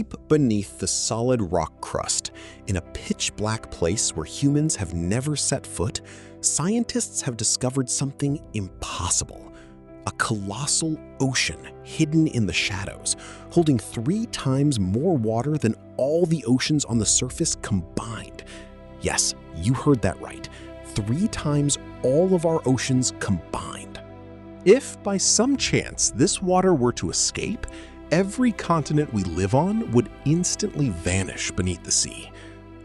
Deep beneath the solid rock crust, in a pitch-black place where humans have never set foot, scientists have discovered something impossible. A colossal ocean hidden in the shadows, holding 3 times more water than all the oceans on the surface combined. Yes, you heard that right. 3 times all of our oceans combined. If, by some chance, this water were to escape, every continent we live on would instantly vanish beneath the sea.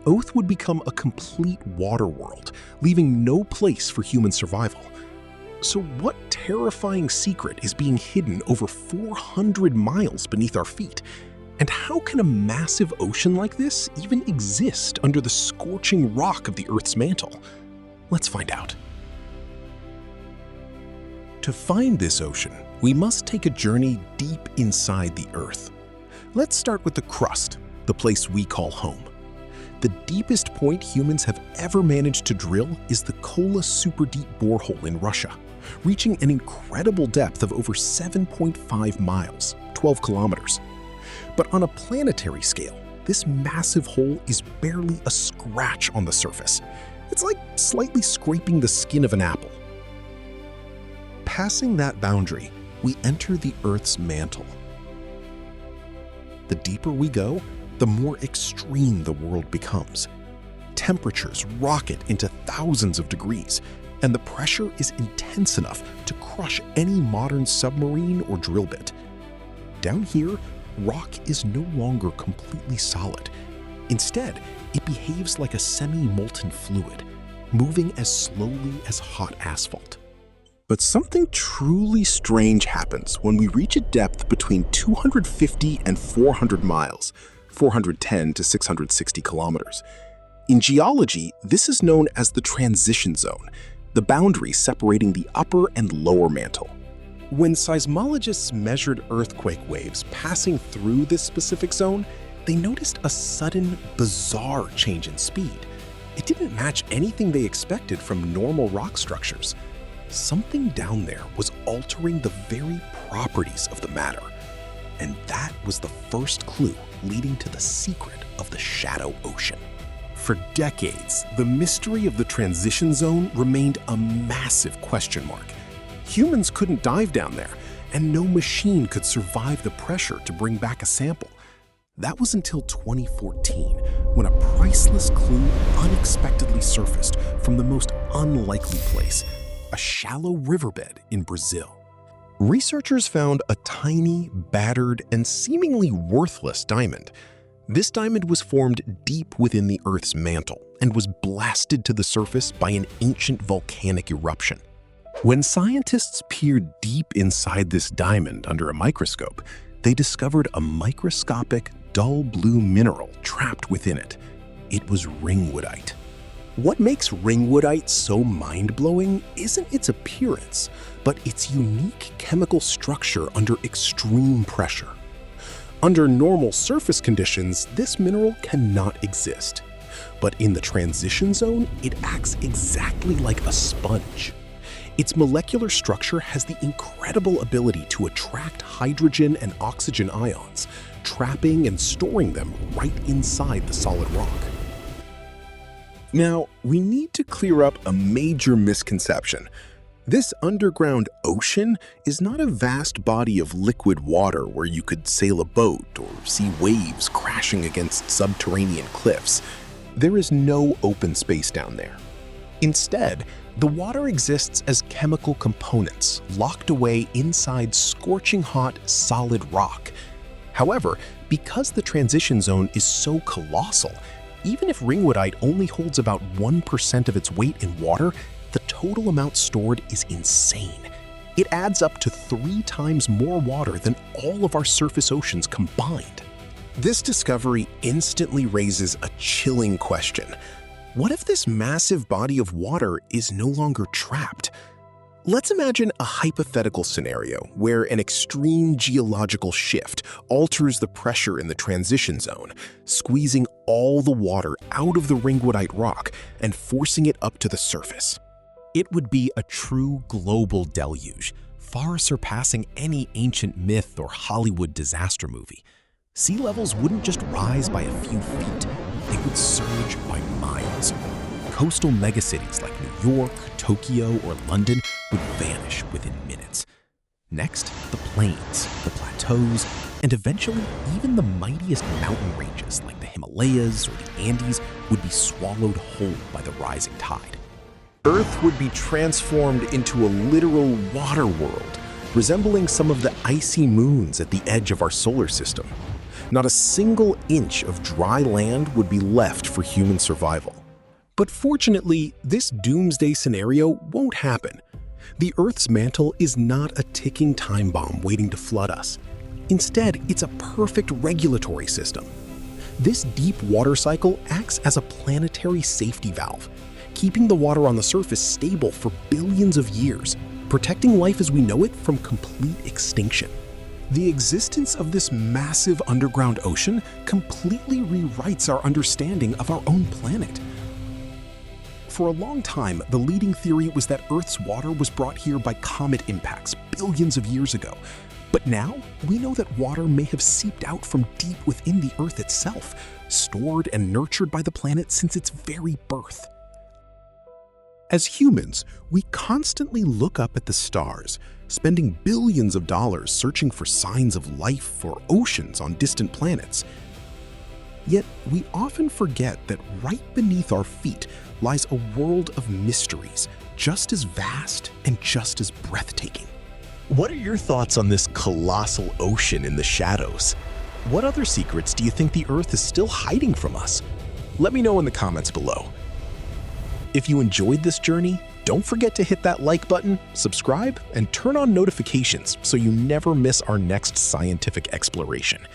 Earth would become a complete water world, leaving no place for human survival. So what terrifying secret is being hidden over 400 miles beneath our feet? And how can a massive ocean like this even exist under the scorching rock of the Earth's mantle? Let's find out. To find this ocean, we must take a journey deep inside the Earth. Let's start with the crust, the place we call home. The deepest point humans have ever managed to drill is the Kola super deep borehole in Russia, reaching an incredible depth of over 7.5 miles, 12 kilometers. But on a planetary scale, this massive hole is barely a scratch on the surface. It's like slightly scraping the skin of an apple. Passing that boundary, we enter the Earth's mantle. The deeper we go, the more extreme the world becomes. Temperatures rocket into thousands of degrees, and the pressure is intense enough to crush any modern submarine or drill bit. Down here, rock is no longer completely solid. Instead, it behaves like a semi-molten fluid, moving as slowly as hot asphalt. But something truly strange happens when we reach a depth between 250 and 400 miles, 410 to 660 kilometers. In geology, this is known as the transition zone, the boundary separating the upper and lower mantle. When seismologists measured earthquake waves passing through this specific zone, they noticed a sudden, bizarre change in speed. It didn't match anything they expected from normal rock structures. Something down there was altering the very properties of the matter. And that was the first clue leading to the secret of the shadow ocean. For decades, the mystery of the transition zone remained a massive question mark. Humans couldn't dive down there, and no machine could survive the pressure to bring back a sample. That was until 2014, when a priceless clue unexpectedly surfaced from the most unlikely place, a shallow riverbed in Brazil. Researchers found a tiny, battered, and seemingly worthless diamond. This diamond was formed deep within the Earth's mantle and was blasted to the surface by an ancient volcanic eruption. When scientists peered deep inside this diamond under a microscope, they discovered a microscopic, dull blue mineral trapped within it. It was ringwoodite. What makes ringwoodite so mind-blowing isn't its appearance, but its unique chemical structure under extreme pressure. Under normal surface conditions, this mineral cannot exist. But in the transition zone, it acts exactly like a sponge. Its molecular structure has the incredible ability to attract hydrogen and oxygen ions, trapping and storing them right inside the solid rock. Now, we need to clear up a major misconception. This underground ocean is not a vast body of liquid water where you could sail a boat or see waves crashing against subterranean cliffs. There is no open space down there. Instead, the water exists as chemical components locked away inside scorching hot, solid rock. However, because the transition zone is so colossal, even if ringwoodite only holds about 1% of its weight in water, the total amount stored is insane. It adds up to 3 times more water than all of our surface oceans combined. This discovery instantly raises a chilling question. What if this massive body of water is no longer trapped? Let's imagine a hypothetical scenario where an extreme geological shift alters the pressure in the transition zone, squeezing all the water out of the ringwoodite rock and forcing it up to the surface. It would be a true global deluge, far surpassing any ancient myth or Hollywood disaster movie. sea levels wouldn't just rise by a few feet, they would surge by miles. Coastal megacities like New York, Tokyo, or London would vanish within minutes. Next, the plains, the plateaus, and eventually even the mightiest mountain ranges like the Himalayas or the Andes would be swallowed whole by the rising tide. Earth would be transformed into a literal water world, resembling some of the icy moons at the edge of our solar system. Not a single inch of dry land would be left for human survival. But fortunately, this doomsday scenario won't happen. The Earth's mantle is not a ticking time bomb waiting to flood us. Instead, it's a perfect regulatory system. This deep water cycle acts as a planetary safety valve, keeping the water on the surface stable for billions of years, protecting life as we know it from complete extinction. The existence of this massive underground ocean completely rewrites our understanding of our own planet. For a long time, the leading theory was that Earth's water was brought here by comet impacts billions of years ago. But now, we know that water may have seeped out from deep within the Earth itself, stored and nurtured by the planet since its very birth. As humans, we constantly look up at the stars, spending billions of dollars searching for signs of life or oceans on distant planets. Yet, we often forget that right beneath our feet lies a world of mysteries, just as vast and just as breathtaking. What are your thoughts on this colossal ocean in the shadows? What other secrets do you think the Earth is still hiding from us? Let me know in the comments below. If you enjoyed this journey, don't forget to hit that like button, subscribe, and turn on notifications so you never miss our next scientific exploration.